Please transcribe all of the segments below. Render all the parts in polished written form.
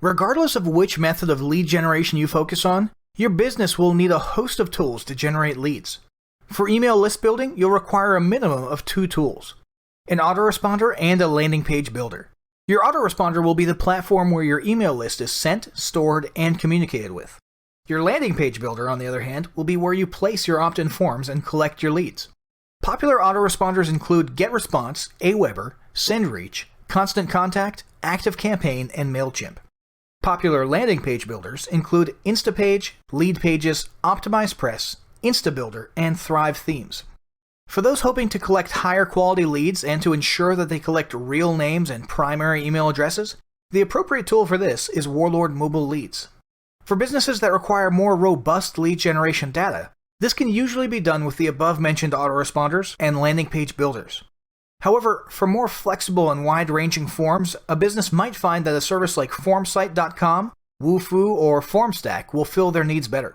Regardless of which method of lead generation you focus on, your business will need a host of tools to generate leads. For email list building, you'll require a minimum of 2 tools: an autoresponder and a landing page builder. Your autoresponder will be the platform where your email list is sent, stored, and communicated with. Your landing page builder, on the other hand, will be where you place your opt-in forms and collect your leads. Popular autoresponders include GetResponse, Aweber, SendReach, Constant Contact, ActiveCampaign, and MailChimp. Popular landing page builders include Instapage, Leadpages, OptimizePress, InstaBuilder, and Thrive Themes. For those hoping to collect higher quality leads and to ensure that they collect real names and primary email addresses, the appropriate tool for this is Warlord Mobile Leads. For businesses that require more robust lead generation data, this can usually be done with the above-mentioned autoresponders and landing page builders. However, for more flexible and wide-ranging forms, a business might find that a service like Formsite.com, Wufoo, or Formstack will fill their needs better.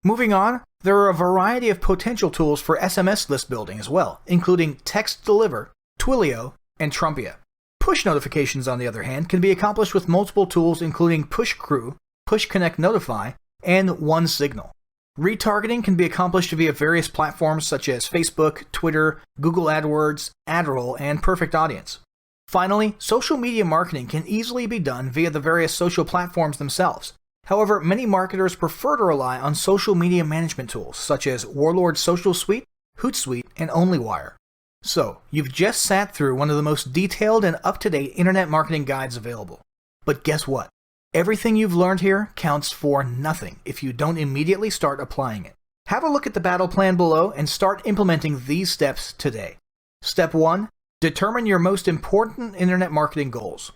Moving on, there are a variety of potential tools for SMS list building as well, including TextDeliver, Twilio, and Trumpia. Push notifications, on the other hand, can be accomplished with multiple tools including PushCrew, PushConnect Notify, and OneSignal. Retargeting can be accomplished via various platforms such as Facebook, Twitter, Google AdWords, AdRoll, and Perfect Audience. Finally, social media marketing can easily be done via the various social platforms themselves. However, many marketers prefer to rely on social media management tools such as Warlord Social Suite, Hootsuite, and OnlyWire. So, you've just sat through one of the most detailed and up-to-date internet marketing guides available. But guess what? Everything you've learned here counts for nothing if you don't immediately start applying it. Have a look at the battle plan below and start implementing these steps today. Step 1. Determine your most important internet marketing goals.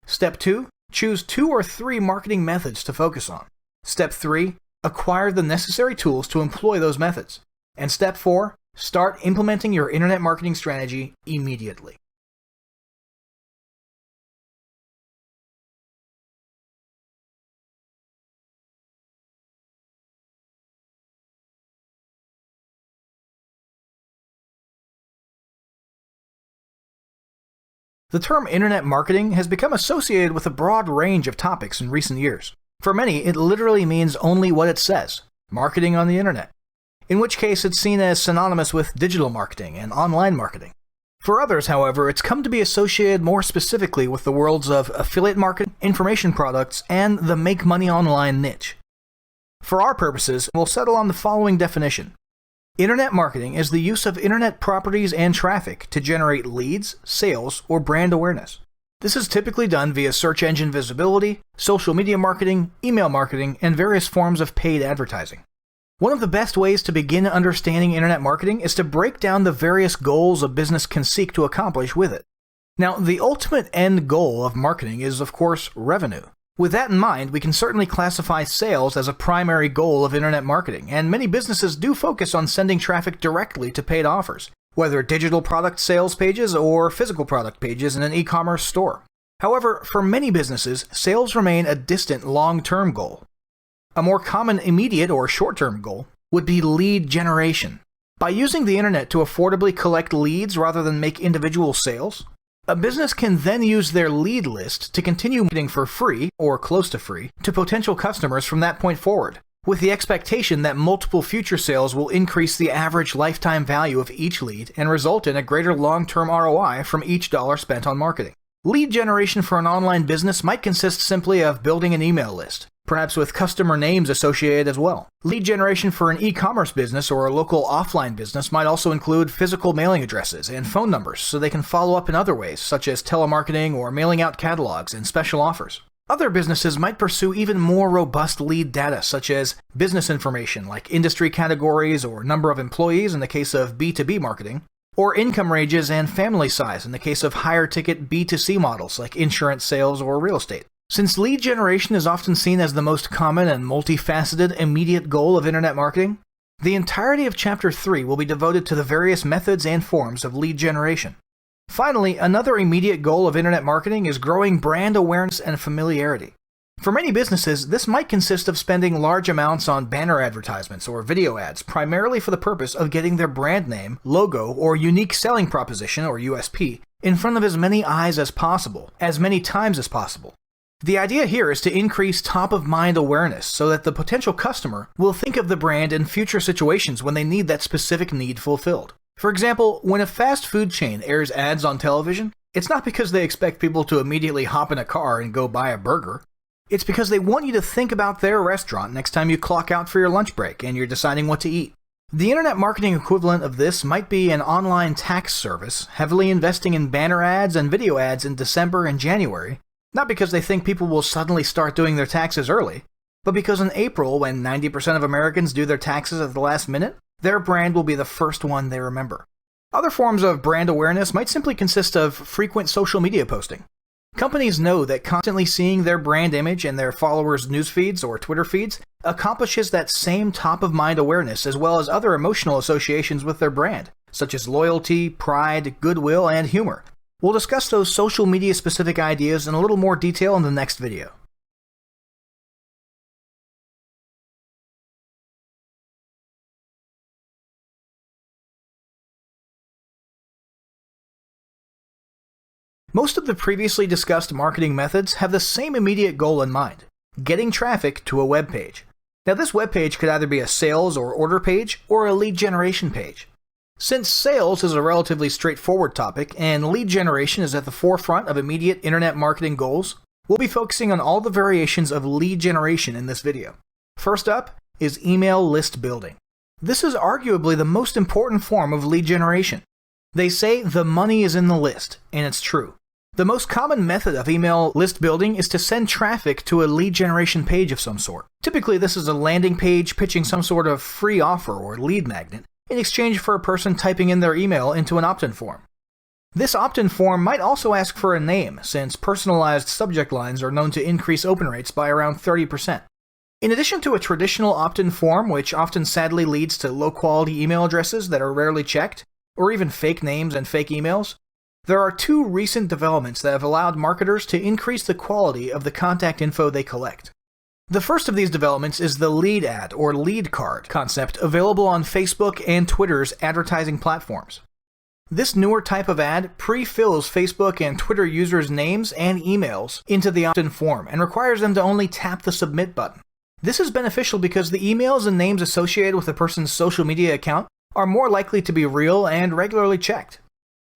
Step 2. Choose 2 or 3 marketing methods to focus on. Step 3. Acquire the necessary tools to employ those methods. And Step 4. Start implementing your internet marketing strategy immediately. The term internet marketing has become associated with a broad range of topics in recent years. For many, it literally means only what it says: marketing on the internet, in which case it's seen as synonymous with digital marketing and online marketing. For others, however, it's come to be associated more specifically with the worlds of affiliate marketing, information products, and the make money online niche. For our purposes, we'll settle on the following definition. Internet marketing is the use of internet properties and traffic to generate leads, sales, or brand awareness. This is typically done via search engine visibility, social media marketing, email marketing, and various forms of paid advertising. One of the best ways to begin understanding internet marketing is to break down the various goals a business can seek to accomplish with it. Now, the ultimate end goal of marketing is, of course, revenue. With that in mind, we can certainly classify sales as a primary goal of internet marketing, and many businesses do focus on sending traffic directly to paid offers, whether digital product sales pages or physical product pages in an e-commerce store. However, for many businesses, sales remain a distant long-term goal. A more common immediate or short-term goal would be lead generation. By using the internet to affordably collect leads rather than make individual sales, a business can then use their lead list to continue marketing for free, or close to free, to potential customers from that point forward, with the expectation that multiple future sales will increase the average lifetime value of each lead and result in a greater long-term ROI from each dollar spent on marketing. Lead generation for an online business might consist simply of building an email list, perhaps with customer names associated as well. Lead generation for an e-commerce business or a local offline business might also include physical mailing addresses and phone numbers so they can follow up in other ways, such as telemarketing or mailing out catalogs and special offers. Other businesses might pursue even more robust lead data, such as business information like industry categories or number of employees in the case of B2B marketing, or income ranges and family size in the case of higher-ticket B2C models like insurance sales or real estate. Since lead generation is often seen as the most common and multifaceted immediate goal of internet marketing, the entirety of Chapter 3 will be devoted to the various methods and forms of lead generation. Finally, another immediate goal of internet marketing is growing brand awareness and familiarity. For many businesses, this might consist of spending large amounts on banner advertisements or video ads, primarily for the purpose of getting their brand name, logo, or unique selling proposition, or USP, in front of as many eyes as possible, as many times as possible. The idea here is to increase top-of-mind awareness so that the potential customer will think of the brand in future situations when they need that specific need fulfilled. For example, when a fast food chain airs ads on television, it's not because they expect people to immediately hop in a car and go buy a burger. It's because they want you to think about their restaurant next time you clock out for your lunch break and you're deciding what to eat. The internet marketing equivalent of this might be an online tax service, heavily investing in banner ads and video ads in December and January, not because they think people will suddenly start doing their taxes early, but because in April, when 90% of Americans do their taxes at the last minute, their brand will be the first one they remember. Other forms of brand awareness might simply consist of frequent social media posting. Companies know that constantly seeing their brand image in their followers' news feeds or Twitter feeds accomplishes that same top-of-mind awareness as well as other emotional associations with their brand, such as loyalty, pride, goodwill, and humor. We'll discuss those social media-specific ideas in a little more detail in the next video. Most of the previously discussed marketing methods have the same immediate goal in mind: getting traffic to a web page. Now, this web page could either be a sales or order page or a lead generation page. Since sales is a relatively straightforward topic and lead generation is at the forefront of immediate internet marketing goals, we'll be focusing on all the variations of lead generation in this video. First up is email list building. This is arguably the most important form of lead generation. They say the money is in the list, and it's true. The most common method of email list building is to send traffic to a lead generation page of some sort. Typically, this is a landing page pitching some sort of free offer or lead magnet in exchange for a person typing in their email into an opt-in form. This opt-in form might also ask for a name, since personalized subject lines are known to increase open rates by around 30%. In addition to a traditional opt-in form, which often sadly leads to low-quality email addresses that are rarely checked, or even fake names and fake emails, there are two recent developments that have allowed marketers to increase the quality of the contact info they collect. The first of these developments is the lead ad or lead card concept available on Facebook and Twitter's advertising platforms. This newer type of ad pre-fills Facebook and Twitter users' names and emails into the opt-in form and requires them to only tap the submit button. This is beneficial because the emails and names associated with a person's social media account are more likely to be real and regularly checked.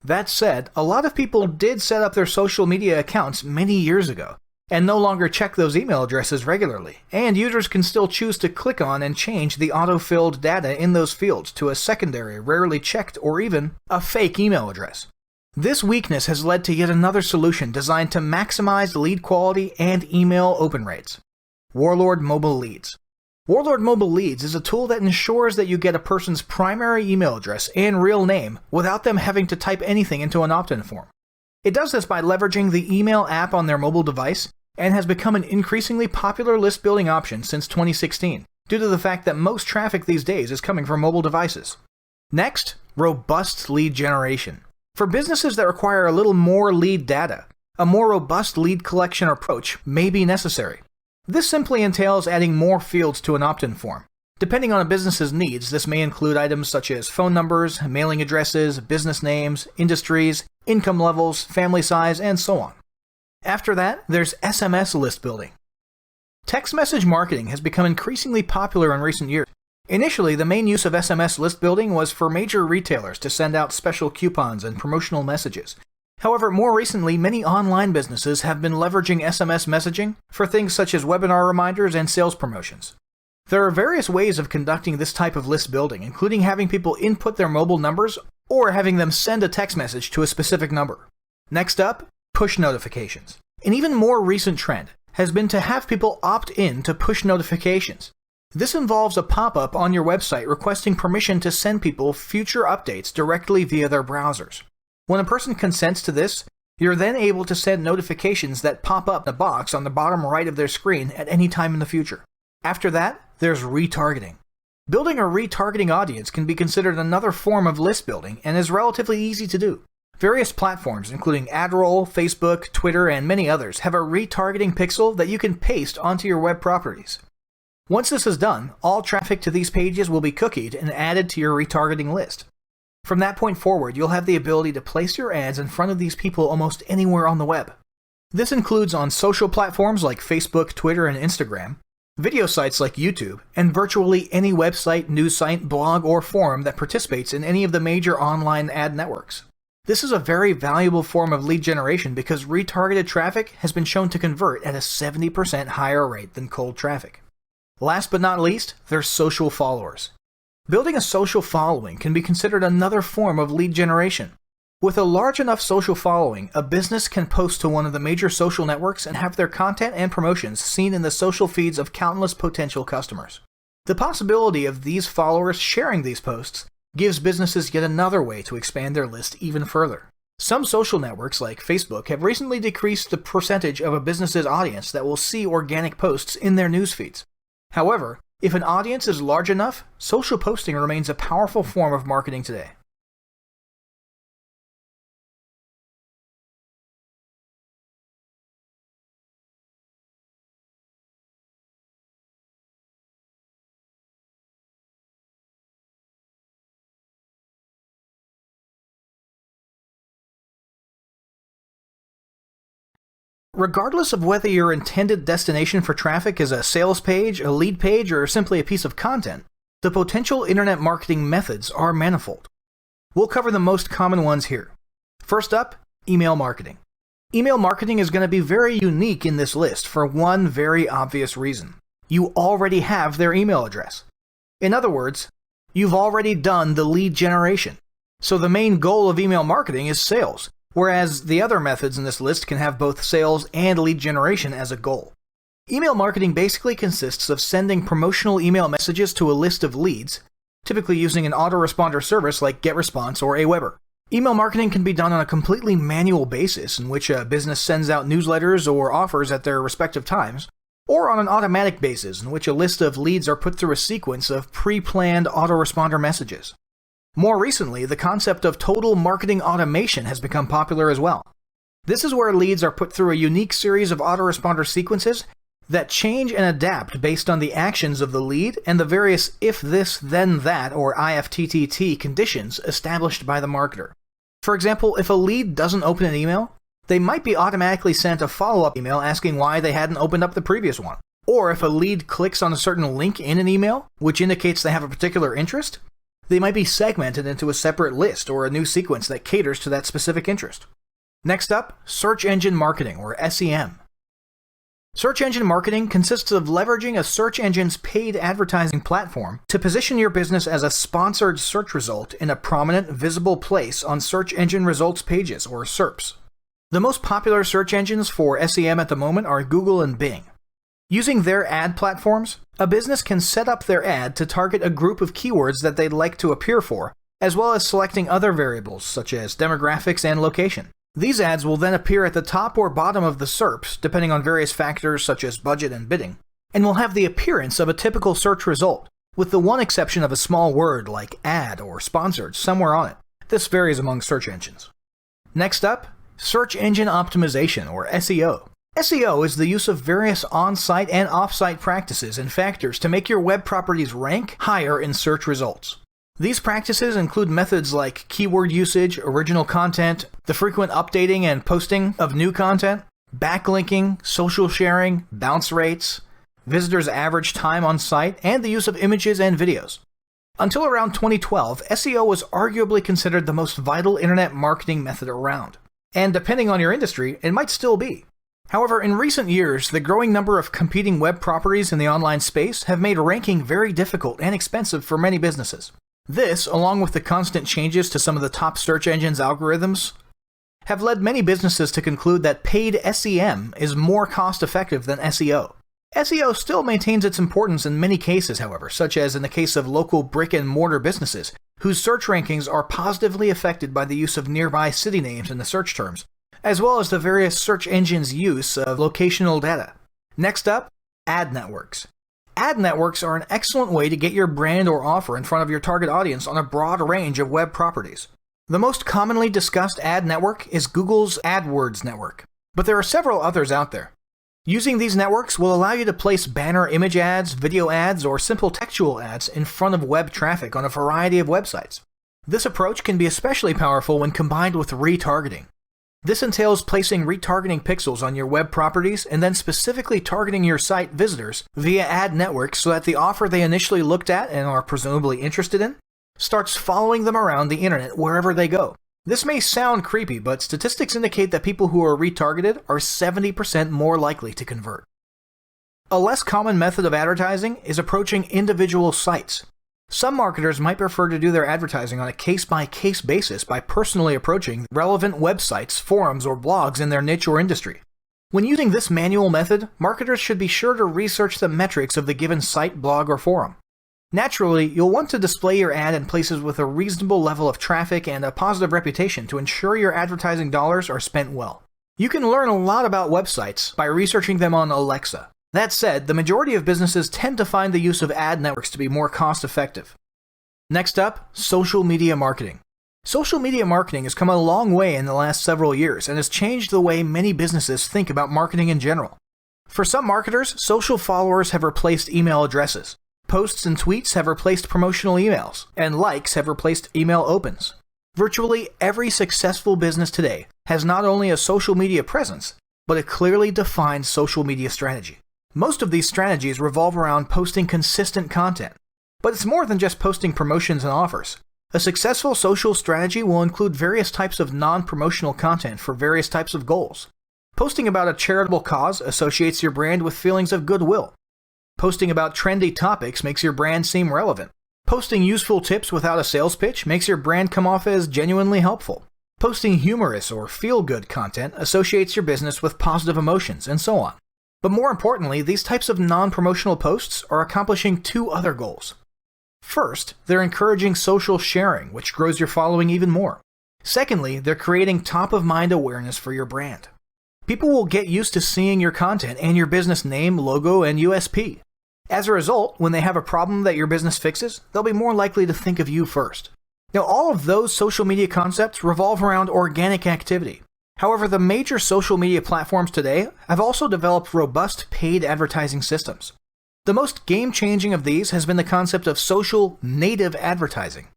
That said, a lot of people did set up their social media accounts many years ago and no longer check those email addresses regularly, and users can still choose to click on and change the auto-filled data in those fields to a secondary, rarely checked, or even a fake email address. This weakness has led to yet another solution designed to maximize lead quality and email open rates: Warlord Mobile Leads. Warlord Mobile Leads is a tool that ensures that you get a person's primary email address and real name without them having to type anything into an opt-in form. It does this by leveraging the email app on their mobile device and has become an increasingly popular list building option since 2016, due to the fact that most traffic these days is coming from mobile devices. Next, robust lead generation. For businesses that require a little more lead data, a more robust lead collection approach may be necessary. This simply entails adding more fields to an opt-in form. Depending on a business's needs, this may include items such as phone numbers, mailing addresses, business names, industries, income levels, family size, and so on. After that, there's SMS list building. Text message marketing has become increasingly popular in recent years. Initially, the main use of SMS list building was for major retailers to send out special coupons and promotional messages. However, more recently, many online businesses have been leveraging SMS messaging for things such as webinar reminders and sales promotions. There are various ways of conducting this type of list building, including having people input their mobile numbers or having them send a text message to a specific number. Next up, push notifications. An even more recent trend has been to have people opt in to push notifications. This involves a pop-up on your website requesting permission to send people future updates directly via their browsers. When a person consents to this, you're then able to send notifications that pop up in a box on the bottom right of their screen at any time in the future. After that, there's retargeting. Building a retargeting audience can be considered another form of list building and is relatively easy to do. Various platforms, including AdRoll, Facebook, Twitter, and many others, have a retargeting pixel that you can paste onto your web properties. Once this is done, all traffic to these pages will be cookied and added to your retargeting list. From that point forward, you'll have the ability to place your ads in front of these people almost anywhere on the web. This includes on social platforms like Facebook, Twitter, and Instagram, video sites like YouTube, and virtually any website, news site, blog, or forum that participates in any of the major online ad networks. This is a very valuable form of lead generation because retargeted traffic has been shown to convert at a 70% higher rate than cold traffic. Last but not least, there's social followers. Building a social following can be considered another form of lead generation. With a large enough social following, a business can post to one of the major social networks and have their content and promotions seen in the social feeds of countless potential customers. The possibility of these followers sharing these posts gives businesses yet another way to expand their list even further. Some social networks like Facebook have recently decreased the percentage of a business's audience that will see organic posts in their news feeds. However, if an audience is large enough, social posting remains a powerful form of marketing today. Regardless of whether your intended destination for traffic is a sales page, a lead page, or simply a piece of content, the potential internet marketing methods are manifold. We'll cover the most common ones here. First up, email marketing. Email marketing is going to be very unique in this list for one very obvious reason. You already have their email address. In other words, you've already done the lead generation. So the main goal of email marketing is sales, whereas the other methods in this list can have both sales and lead generation as a goal. Email marketing basically consists of sending promotional email messages to a list of leads, typically using an autoresponder service like GetResponse or Aweber. Email marketing can be done on a completely manual basis in which a business sends out newsletters or offers at their respective times, or on an automatic basis in which a list of leads are put through a sequence of pre-planned autoresponder messages. More recently, the concept of total marketing automation has become popular as well. This is where leads are put through a unique series of autoresponder sequences that change and adapt based on the actions of the lead and the various if this then that or IFTTT conditions established by the marketer. For example, if a lead doesn't open an email, they might be automatically sent a follow-up email asking why they hadn't opened up the previous one. Or if a lead clicks on a certain link in an email, which indicates they have a particular interest, they might be segmented into a separate list or a new sequence that caters to that specific interest. Next up, search engine marketing, or SEM. Search engine marketing consists of leveraging a search engine's paid advertising platform to position your business as a sponsored search result in a prominent, visible place on search engine results pages, or SERPs. The most popular search engines for SEM at the moment are Google and Bing. Using their ad platforms, a business can set up their ad to target a group of keywords that they'd like to appear for, as well as selecting other variables such as demographics and location. These ads will then appear at the top or bottom of the SERPs, depending on various factors such as budget and bidding, and will have the appearance of a typical search result, with the one exception of a small word like ad or sponsored somewhere on it. This varies among search engines. Next up, search engine optimization, or SEO. SEO is the use of various on-site and off-site practices and factors to make your web properties rank higher in search results. These practices include methods like keyword usage, original content, the frequent updating and posting of new content, backlinking, social sharing, bounce rates, visitors' average time on site, and the use of images and videos. Until around 2012, SEO was arguably considered the most vital internet marketing method around. And depending on your industry, it might still be. However, in recent years, the growing number of competing web properties in the online space have made ranking very difficult and expensive for many businesses. This, along with the constant changes to some of the top search engines' algorithms, have led many businesses to conclude that paid SEM is more cost-effective than SEO. SEO still maintains its importance in many cases, however, such as in the case of local brick-and-mortar businesses, whose search rankings are positively affected by the use of nearby city names in the search terms, as well as the various search engines' use of locational data. Next up, ad networks. Ad networks are an excellent way to get your brand or offer in front of your target audience on a broad range of web properties. The most commonly discussed ad network is Google's AdWords network, but there are several others out there. Using these networks will allow you to place banner image ads, video ads, or simple textual ads in front of web traffic on a variety of websites. This approach can be especially powerful when combined with retargeting. This entails placing retargeting pixels on your web properties and then specifically targeting your site visitors via ad networks so that the offer they initially looked at and are presumably interested in starts following them around the internet wherever they go. This may sound creepy, but statistics indicate that people who are retargeted are 70% more likely to convert. A less common method of advertising is approaching individual sites. Some marketers might prefer to do their advertising on a case-by-case basis by personally approaching relevant websites, forums, or blogs in their niche or industry. When using this manual method, marketers should be sure to research the metrics of the given site, blog, or forum. Naturally, you'll want to display your ad in places with a reasonable level of traffic and a positive reputation to ensure your advertising dollars are spent well. You can learn a lot about websites by researching them on Alexa. That said, the majority of businesses tend to find the use of ad networks to be more cost-effective. Next up, social media marketing. Social media marketing has come a long way in the last several years and has changed the way many businesses think about marketing in general. For some marketers, social followers have replaced email addresses. Posts and tweets have replaced promotional emails, and likes have replaced email opens. Virtually every successful business today has not only a social media presence, but a clearly defined social media strategy. Most of these strategies revolve around posting consistent content, but it's more than just posting promotions and offers. A successful social strategy will include various types of non-promotional content for various types of goals. Posting about a charitable cause associates your brand with feelings of goodwill. Posting about trendy topics makes your brand seem relevant. Posting useful tips without a sales pitch makes your brand come off as genuinely helpful. Posting humorous or feel-good content associates your business with positive emotions, and so on. But more importantly, these types of non-promotional posts are accomplishing two other goals. First, they're encouraging social sharing, which grows your following even more. Secondly, they're creating top-of-mind awareness for your brand. People will get used to seeing your content and your business name, logo, and USP. As a result, when they have a problem that your business fixes, they'll be more likely to think of you first. Now, all of those social media concepts revolve around organic activity. However, the major social media platforms today have also developed robust paid advertising systems. The most game-changing of these has been the concept of social native advertising.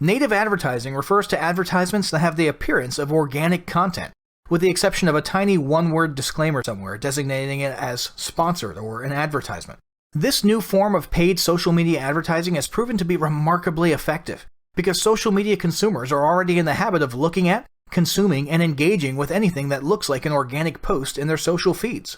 Native advertising refers to advertisements that have the appearance of organic content, with the exception of a tiny one-word disclaimer somewhere designating it as sponsored or an advertisement. This new form of paid social media advertising has proven to be remarkably effective, because social media consumers are already in the habit of looking at, consuming, and engaging with anything that looks like an organic post in their social feeds.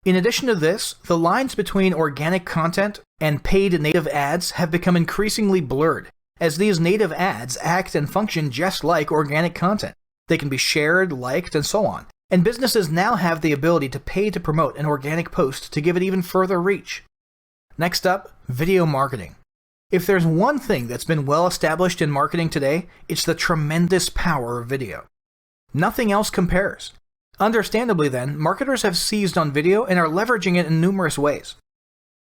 In addition to this, the lines between organic content and paid native ads have become increasingly blurred, as these native ads act and function just like organic content. They can be shared, liked, and so on, and businesses now have the ability to pay to promote an organic post to give it even further reach. Next up, video marketing. If there's one thing that's been well established in marketing today, it's the tremendous power of video. Nothing else compares. Understandably then, marketers have seized on video and are leveraging it in numerous ways.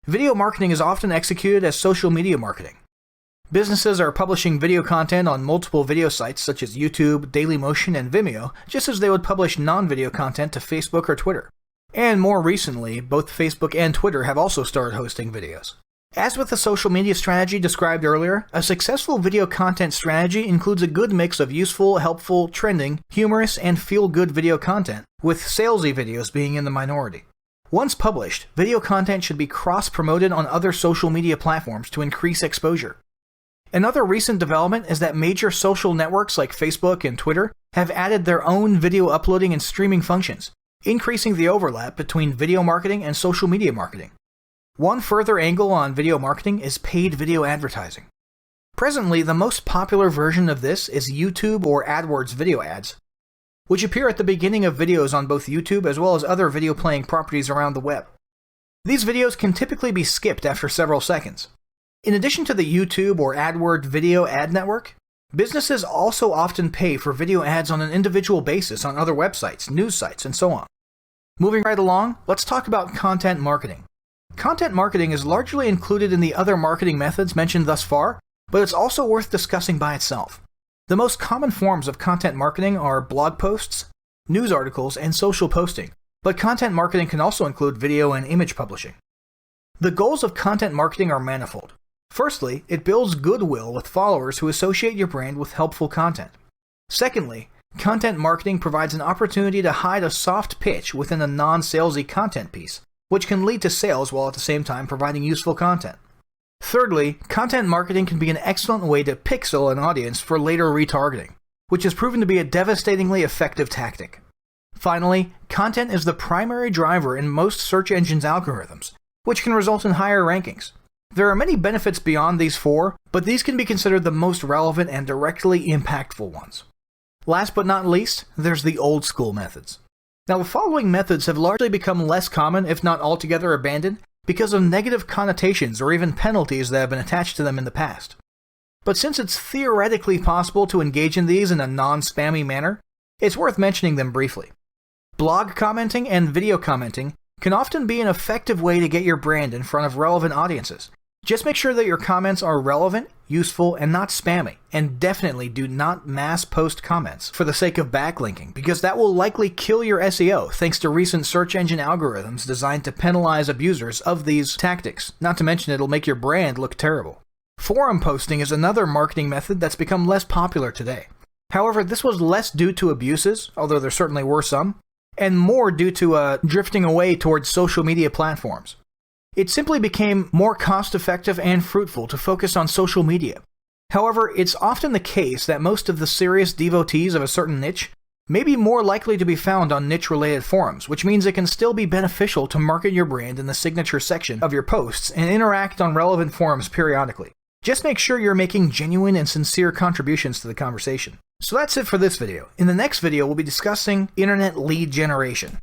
Video marketing is often executed as social media marketing. Businesses are publishing video content on multiple video sites such as YouTube, Dailymotion, and Vimeo, just as they would publish non-video content to Facebook or Twitter. And more recently, both Facebook and Twitter have also started hosting videos. As with the social media strategy described earlier, a successful video content strategy includes a good mix of useful, helpful, trending, humorous, and feel-good video content, with salesy videos being in the minority. Once published, video content should be cross-promoted on other social media platforms to increase exposure. Another recent development is that major social networks like Facebook and Twitter have added their own video uploading and streaming functions, increasing the overlap between video marketing and social media marketing. One further angle on video marketing is paid video advertising. Presently, the most popular version of this is YouTube or AdWords video ads, which appear at the beginning of videos on both YouTube as well as other video playing properties around the web. These videos can typically be skipped after several seconds. In addition to the YouTube or AdWords video ad network, businesses also often pay for video ads on an individual basis on other websites, news sites, and so on. Moving right along, let's talk about content marketing. Content marketing is largely included in the other marketing methods mentioned thus far, but it's also worth discussing by itself. The most common forms of content marketing are blog posts, news articles, and social posting, but content marketing can also include video and image publishing. The goals of content marketing are manifold. Firstly, it builds goodwill with followers who associate your brand with helpful content. Secondly, content marketing provides an opportunity to hide a soft pitch within a non-salesy content piece, which can lead to sales while at the same time providing useful content. Thirdly, content marketing can be an excellent way to pixel an audience for later retargeting, which has proven to be a devastatingly effective tactic. Finally, content is the primary driver in most search engines' algorithms, which can result in higher rankings. There are many benefits beyond these four, but these can be considered the most relevant and directly impactful ones. Last but not least, there's the old school methods. Now, the following methods have largely become less common, if not altogether abandoned, because of negative connotations or even penalties that have been attached to them in the past. But since it's theoretically possible to engage in these in a non-spammy manner, it's worth mentioning them briefly. Blog commenting and video commenting can often be an effective way to get your brand in front of relevant audiences. Just make sure that your comments are relevant, useful, and not spammy, and definitely do not mass post comments for the sake of backlinking, because that will likely kill your SEO thanks to recent search engine algorithms designed to penalize abusers of these tactics, not to mention it'll make your brand look terrible. Forum posting is another marketing method that's become less popular today. However, this was less due to abuses, although there certainly were some, and more due to drifting away towards social media platforms. It simply became more cost-effective and fruitful to focus on social media. However, it's often the case that most of the serious devotees of a certain niche may be more likely to be found on niche-related forums, which means it can still be beneficial to market your brand in the signature section of your posts and interact on relevant forums periodically. Just make sure you're making genuine and sincere contributions to the conversation. So that's it for this video. In the next video, we'll be discussing internet lead generation.